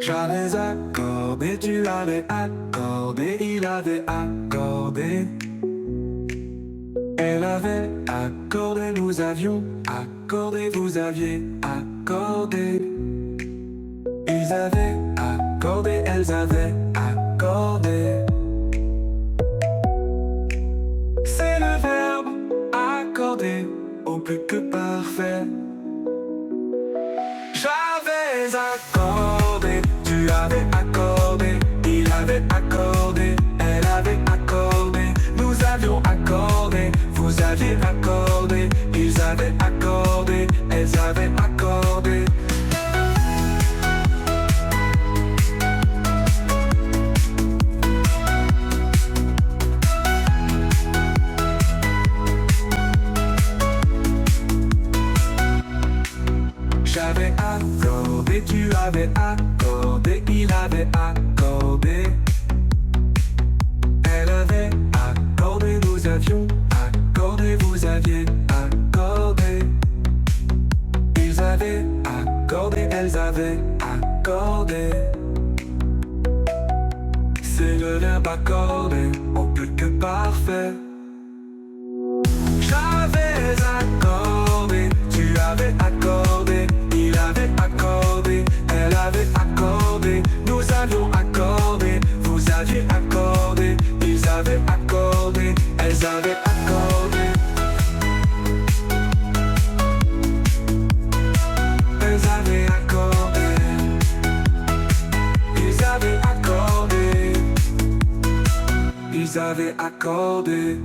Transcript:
J'avais accordé, tu avais accordé, il avait accordé. Elle avait accordé, nous avions accordé, vous aviez accordé. Ils avaient accordé, elles avaient accordé. C'est le verbe accorder au plus que parfait. J'avais accordé, tu avais accordé, il avait accordé, elle avait accordé, nous avions accordé, vous aviez accordé, ils avaient accordé, elles avaient accordé. J'avais accordé, tu avais accordé, il avait accordé. Elle avait accordé, nous avions accordé, vous aviez accordé. Ils avaient accordé, elles avaient accordé. C'est le verbe accorder au plus que parfait. J'avais accordé, tu avais accordé, il avait accordé, elle avait accordé, nous avions accordé, vous aviez accordé, ils avaient accordé, elles avaient accordé. Elles avaient accordé, ils avaient accordé, ils avaient accordé.